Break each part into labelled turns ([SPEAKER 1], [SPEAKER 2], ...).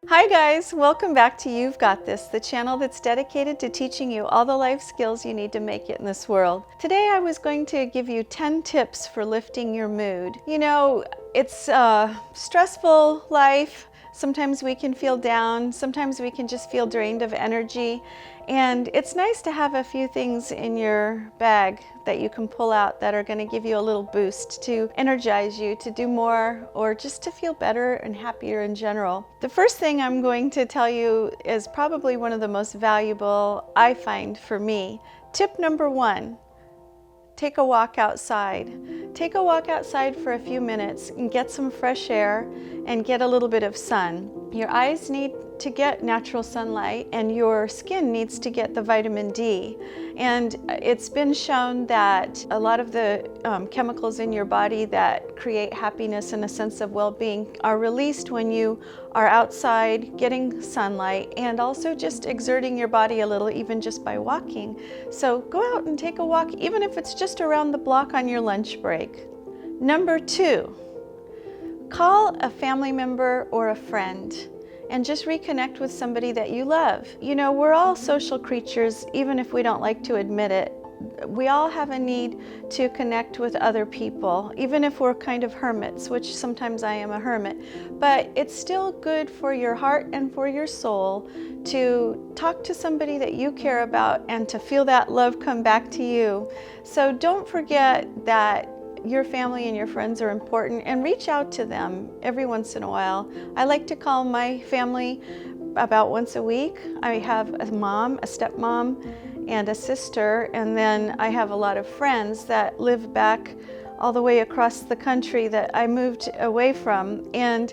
[SPEAKER 1] Hi guys, welcome back to You've Got This, the channel that's dedicated to teaching you all the life skills you need to make it in this world. Today I was going to give you 10 tips for lifting your mood. You know, it's a stressful life. Sometimes we can feel down, sometimes we can just feel drained of energy. And it's nice to have a few things in your bag that you can pull out that are going to give you a little boost to energize you to do more or just to feel better and happier in general. The first thing I'm going to tell you is probably one of the most valuable I find for me. Tip number 1. Take a walk outside. Take a walk outside for a few minutes and get some fresh air and get a little bit of sun. Your eyes need to get natural sunlight and your skin needs to get the vitamin D. And it's been shown that a lot of the chemicals in your body that create happiness and a sense of well-being are released when you are outside getting sunlight and also just exerting your body a little, even just by walking. So go out and take a walk, even if it's just around the block on your lunch break. Number 2, call a family member or a friend and just reconnect with somebody that you love. You know, we're all social creatures, even if we don't like to admit it. We all have a need to connect with other people, even if we're kind of hermits, which sometimes I am a hermit. But it's still good for your heart and for your soul to talk to somebody that you care about and to feel that love come back to you. So don't forget that your family and your friends are important, and reach out to them every once in a while. I like to call my family about once a week. I have a mom, a stepmom, and a sister, and then I have a lot of friends that live back all the way across the country that I moved away from. And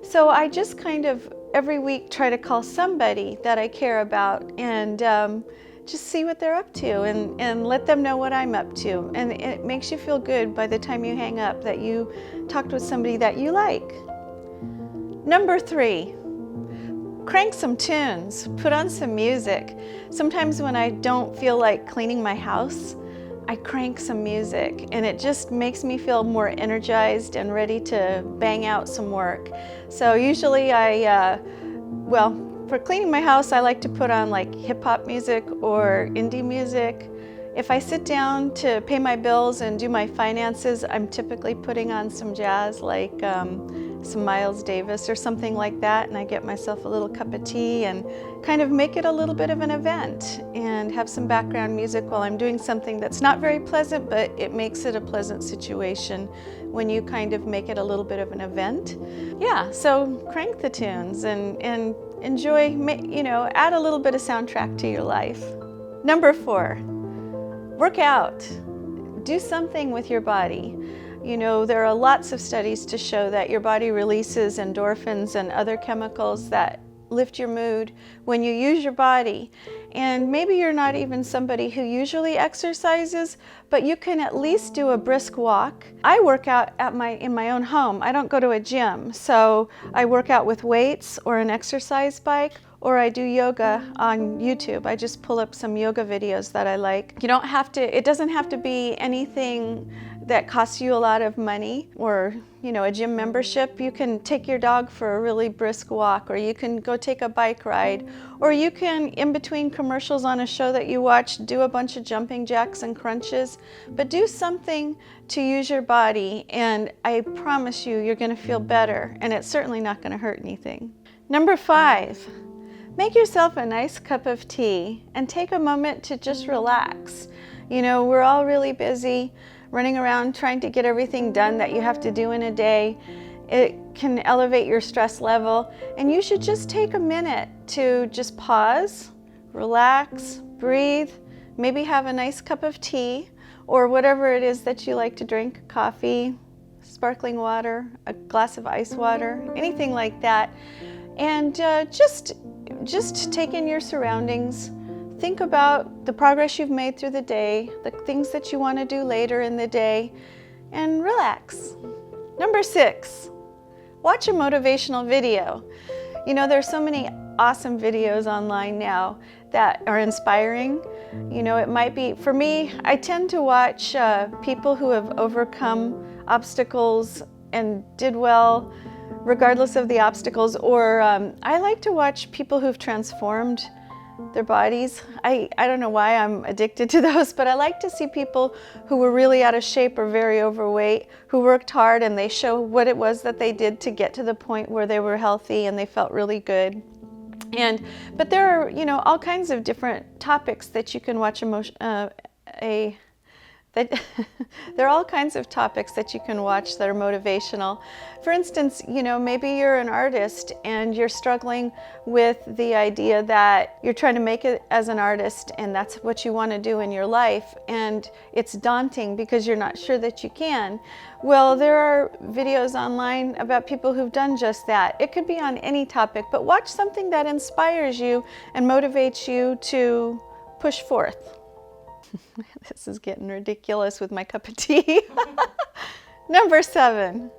[SPEAKER 1] so I just kind of every week try to call somebody that I care about and just see what they're up to and let them know what I'm up to. And it makes you feel good by the time you hang up that you talked with somebody that you like. Number 3, crank some tunes, put on some music. Sometimes when I don't feel like cleaning my house, I crank some music and it just makes me feel more energized and ready to bang out some work. So usually for cleaning my house, I like to put on like hip-hop music or indie music. If I sit down to pay my bills and do my finances, I'm typically putting on some jazz, like some Miles Davis or something like that, and I get myself a little cup of tea and kind of make it a little bit of an event and have some background music while I'm doing something that's not very pleasant, but it makes it a pleasant situation when you kind of make it a little bit of an event. Yeah, so crank the tunes and enjoy, you know, add a little bit of soundtrack to your life. Number 4, work out. Do something with your body. You know, there are lots of studies to show that your body releases endorphins and other chemicals that lift your mood when you use your body. And maybe you're not even somebody who usually exercises, but you can at least do a brisk walk. I work out in my own home. I don't go to a gym, so I work out with weights or an exercise bike, or I do yoga on YouTube. I just pull up some yoga videos that I like. You don't have to, it doesn't have to be anything that costs you a lot of money or, you know, a gym membership. You can take your dog for a really brisk walk, or you can go take a bike ride, or you can, in between commercials on a show that you watch, do a bunch of jumping jacks and crunches. But do something to use your body, and I promise you, you're gonna feel better, and it's certainly not gonna hurt anything. Number 5, make yourself a nice cup of tea and take a moment to just relax. You know, we're all really busy, running around trying to get everything done that you have to do in a day. It can elevate your stress level, and you should just take a minute to just pause, relax, breathe, maybe have a nice cup of tea or whatever it is that you like to drink, coffee, sparkling water, a glass of ice water, anything like that. And just take in your surroundings, think about the progress you've made through the day, the things that you want to do later in the day, and relax. Number 6, watch a motivational video. You know, there's so many awesome videos online now that are inspiring. You know, it might be, for me, I tend to watch people who have overcome obstacles and did well regardless of the obstacles, or I like to watch people who've transformed their bodies. I don't know why I'm addicted to those, but I like to see people who were really out of shape or very overweight, who worked hard, and they show what it was that they did to get to the point where they were healthy and they felt really good. But there are, you know, all kinds of different topics that you can watch there are all kinds of topics that you can watch that are motivational. For instance, you know, maybe you're an artist and you're struggling with the idea that you're trying to make it as an artist and that's what you want to do in your life, and it's daunting because you're not sure that you can. Well, there are videos online about people who've done just that. It could be on any topic, but watch something that inspires you and motivates you to push forth. This is getting ridiculous with my cup of tea. Number 7,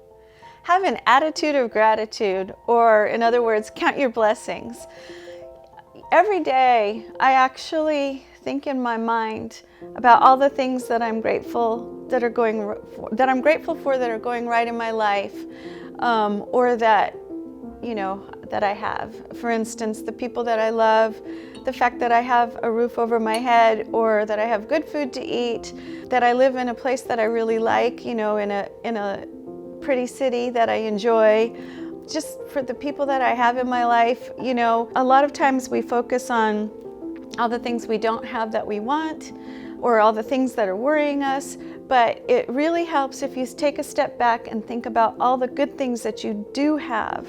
[SPEAKER 1] have an attitude of gratitude, or in other words, count your blessings. Every day, I actually think in my mind about all the things that I'm grateful that are going right in my life, or that, you know, that I have. For instance, the people that I love, the fact that I have a roof over my head, or that I have good food to eat, that I live in a place that I really like, you know, in a pretty city that I enjoy. Just for the people that I have in my life, you know, a lot of times we focus on all the things we don't have that we want, or all the things that are worrying us, but it really helps if you take a step back and think about all the good things that you do have,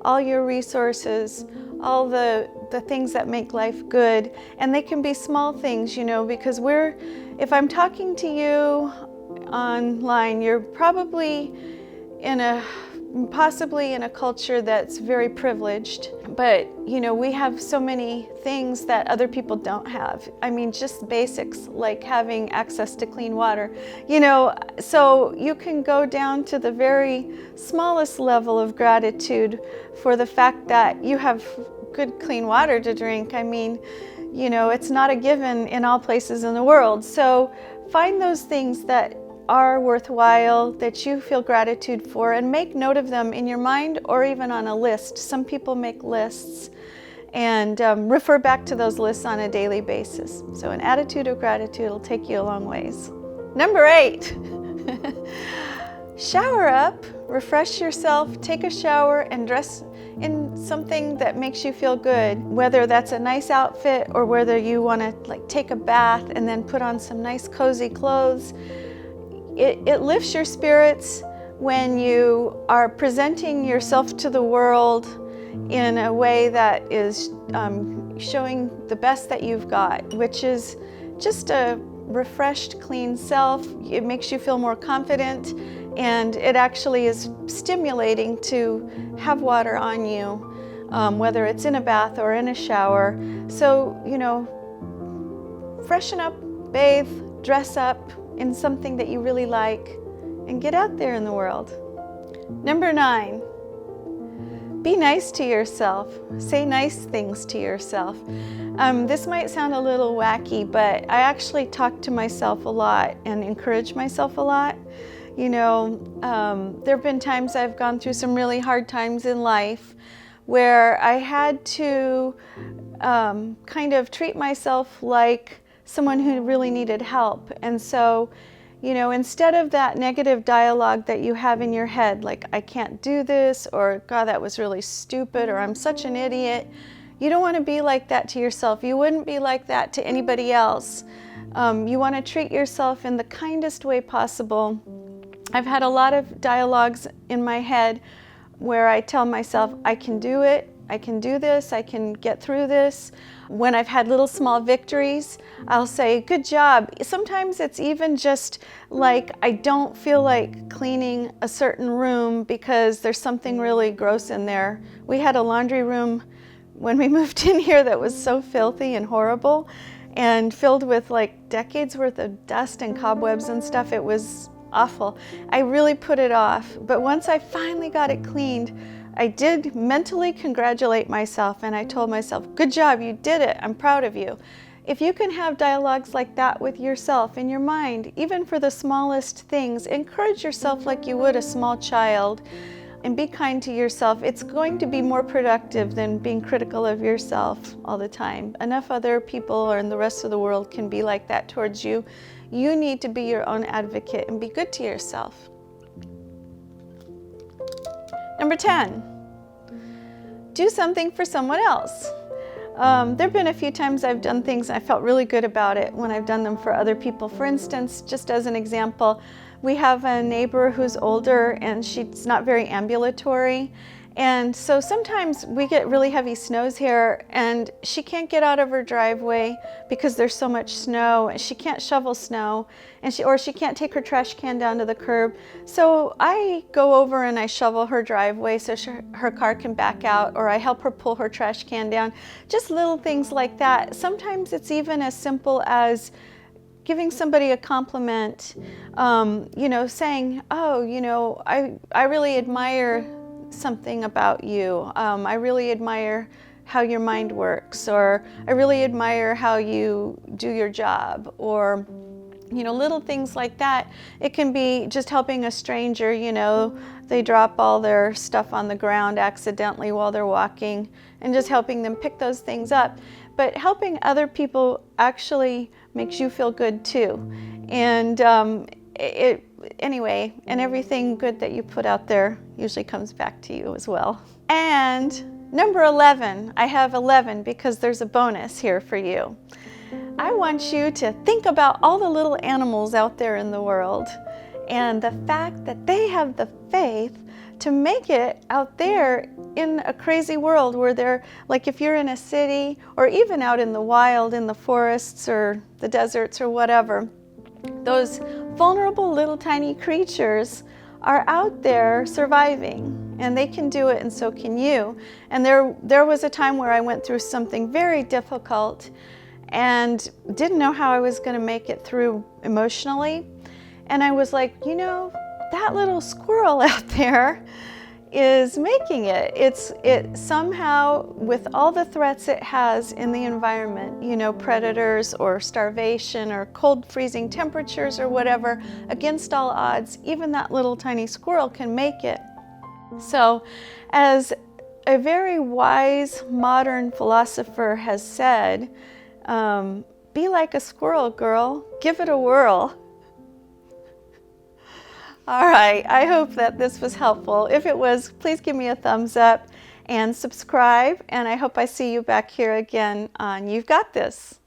[SPEAKER 1] all your resources, all the things that make life good. And they can be small things, you know, because if I'm talking to you online, you're probably possibly in a culture that's very privileged, but you know, we have so many things that other people don't have. I mean, just basics like having access to clean water, you know, so you can go down to the very smallest level of gratitude for the fact that you have good clean water to drink. I mean, you know, it's not a given in all places in the world. So find those things that are worthwhile, that you feel gratitude for, and make note of them in your mind or even on a list. Some people make lists and refer back to those lists on a daily basis. So an attitude of gratitude will take you a long ways. Number 8, shower up, refresh yourself, take a shower, and dress in something that makes you feel good, whether that's a nice outfit or whether you want to like take a bath and then put on some nice cozy clothes. It lifts your spirits when you are presenting yourself to the world in a way that is showing the best that you've got, which is just a refreshed, clean self. It makes you feel more confident, and it actually is stimulating to have water on you, whether it's in a bath or in a shower. So, you know, freshen up, bathe, dress up in something that you really like, and get out there in the world. Number 9, be nice to yourself. Say nice things to yourself. This might sound a little wacky, but I actually talk to myself a lot and encourage myself a lot. You know, there have been times I've gone through some really hard times in life where I had to kind of treat myself like someone who really needed help. And so, you know, instead of that negative dialogue that you have in your head, like, I can't do this, or God, that was really stupid, or I'm such an idiot, you don't want to be like that to yourself. You wouldn't be like that to anybody else. You want to treat yourself in the kindest way possible. I've had a lot of dialogues in my head where I tell myself, I can do it, I can do this, I can get through this. When I've had little small victories, I'll say, good job. Sometimes it's even just like I don't feel like cleaning a certain room because there's something really gross in there. We had a laundry room when we moved in here that was so filthy and horrible and filled with like decades worth of dust and cobwebs and stuff. It was awful. I really put it off. But once I finally got it cleaned, I did mentally congratulate myself, and I told myself, good job, you did it. I'm proud of you. If you can have dialogues like that with yourself in your mind, even for the smallest things, encourage yourself like you would a small child and be kind to yourself. It's going to be more productive than being critical of yourself all the time. Enough other people and the rest of the world can be like that towards you. You need to be your own advocate and be good to yourself. Number 10, do something for someone else. There have been a few times I've done things and I felt really good about it when I've done them for other people. For instance, just as an example, we have a neighbor who's older and she's not very ambulatory. And so sometimes we get really heavy snows here and she can't get out of her driveway because there's so much snow. She can't shovel snow and she can't take her trash can down to the curb. So I go over and I shovel her driveway so her car can back out, or I help her pull her trash can down. Just little things like that. Sometimes it's even as simple as giving somebody a compliment, saying, oh, I really admire something about you. I really admire how your mind works, or I really admire how you do your job, or little things like that. It can be just helping a stranger, they drop all their stuff on the ground accidentally while they're walking, and just helping them pick those things up. But helping other people actually makes you feel good too. And anyway, and everything good that you put out there usually comes back to you as well. And number 11, I have 11 because there's a bonus here for you. I want you to think about all the little animals out there in the world and the fact that they have the faith to make it out there in a crazy world where they're, like if you're in a city or even out in the wild, in the forests or the deserts or whatever, those vulnerable little tiny creatures are out there surviving, and they can do it, and so can you. And there was a time where I went through something very difficult and didn't know how I was going to make it through emotionally. And I was like, that little squirrel out there is making it. It somehow, with all the threats it has in the environment, predators or starvation or cold freezing temperatures or whatever, against all odds, even that little tiny squirrel can make it. So, as a very wise modern philosopher has said, be like a squirrel, girl, give it a whirl. All right, I hope that this was helpful. If it was, please give me a thumbs up and subscribe, and I hope I see you back here again on You've Got This.